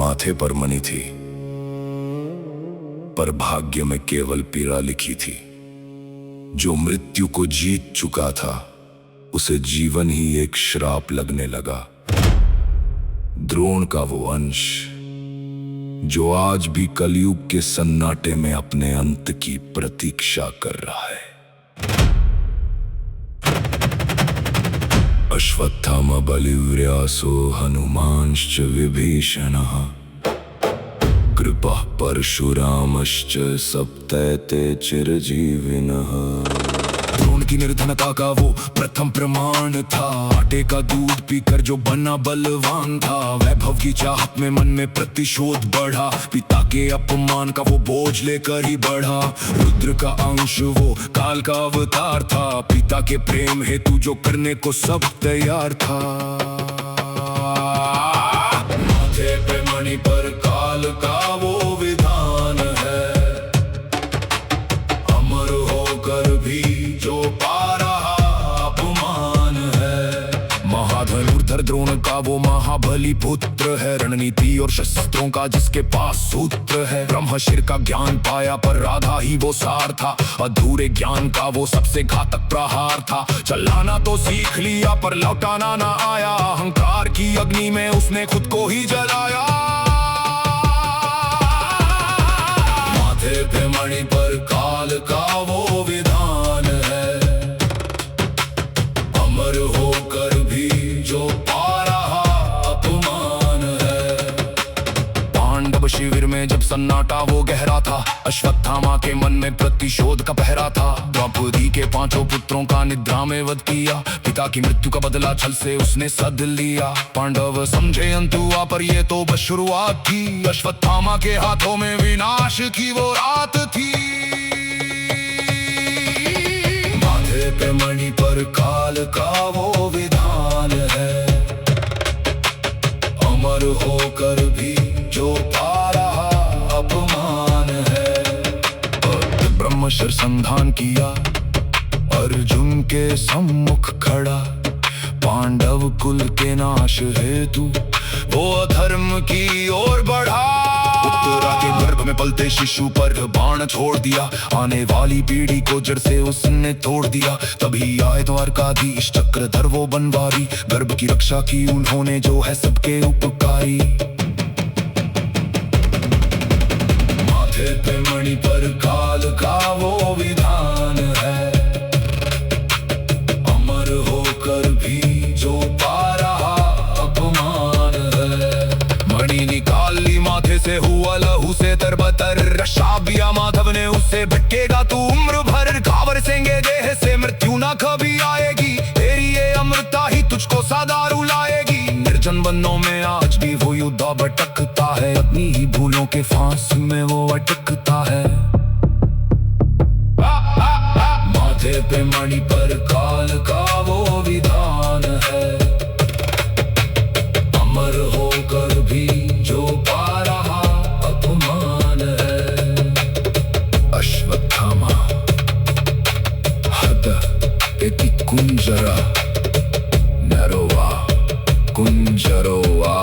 माथे पर मनी थी, पर भाग्य में केवल पीड़ा लिखी थी। जो मृत्यु को जीत चुका था, उसे जीवन ही एक श्राप लगने लगा। द्रोण का वो अंश जो आज भी कलयुग के सन्नाटे में अपने अंत की प्रतीक्षा कर रहा है। अश्वत्थामा बलिव्यासो हनुमांश्च विभीषणः कृपः परशुरामश्च सप्तैते चिरजीविनः। द्रोण की निर्धनता का वो प्रथम प्रमाण था। आटे का दूध पीकर जो बना बलवान था। वैभव की चाहत में मन में प्रतिशोध बढ़ा। पिता के अपमान का वो बोझ लेकर ही बढ़ा। रुद्र का अंश वो काल का अवतार था। पिता के प्रेम हेतु जो करने को सब तैयार था। माथे पे मणि पर काल का वो विधान है। अमर होकर भी जो पा रहा अपमान है। महाधनुर्धर द्रोण का वो महाबली पुत्र है। रणनीति और शस्त्रों का जिसके पास सूत्र है। ब्रह्मशिर का ज्ञान पाया पर राधा ही वो सार था। अधूरे ज्ञान का वो सबसे घातक प्रहार था। चलाना तो सीख लिया पर लौटाना ना आया। अहंकार की अग्नि में उसने खुद को ही जलाया। माथे पे मणि पर काल का वो विधान है। अमर होकर भी जो पा रहा अपमान है। पांडव शिविर में जब सन्नाटा वो गहरा था। अश्वत्थामा के मन में प्रतिशोध का पहरा था। द्रौपदी के 5 पुत्रों का निद्रा में वध किया। पिता की मृत्यु का बदला छल से उसने सध लिया। पांडव समझे अंत हुआ पर ये तो बस शुरुआत थी। अश्वत्थामा के हाथों में विनाश की वो रात थी। माथे पे मणि पर काल का वो विधान है। अमर होकर भी जो पा रहा अपमान है। ब्रह्मशिर संधान किया अर्जुन के सम्मुख खड़ा। पांडव कुल के नाश हेतु वो अधर्म की ओर बढ़ा। उत्तरा के गर्भ में पलते शिशु पर बाण छोड़ दिया। आने वाली पीढ़ी को जड़ से उसने तोड़ दिया। तभी आए द्वारकाधीश चक्रधर वो बनवारी। गर्भ की रक्षा की उन्होंने जो है सबके उपकारी। माथे पे मणि पर काल का वो विधान है। अमर होकर भी जो पा रहा अपमान है। मणि निकाल ली माथे से हुआ लहू से तरबतर। शाबिया माधव ने उससे भटकेगा तू उम्र भर। घावर सेंगे देह से मृत्यु ना कभी आएगी। तेरी ये अमृता ही तुझको सदा रुलाएगी। निर्जन वनों में आज भी वो युद्ध भटकता है। अपनी ही भूलों के फांस में वो अटकता है। माथे पे मणि पर काल का वो विधान है। अमर होकर भी जो पा रहा अपमान है। अश्वत्थामा हद इति कुंजरा नरोवा कुंजरोवा।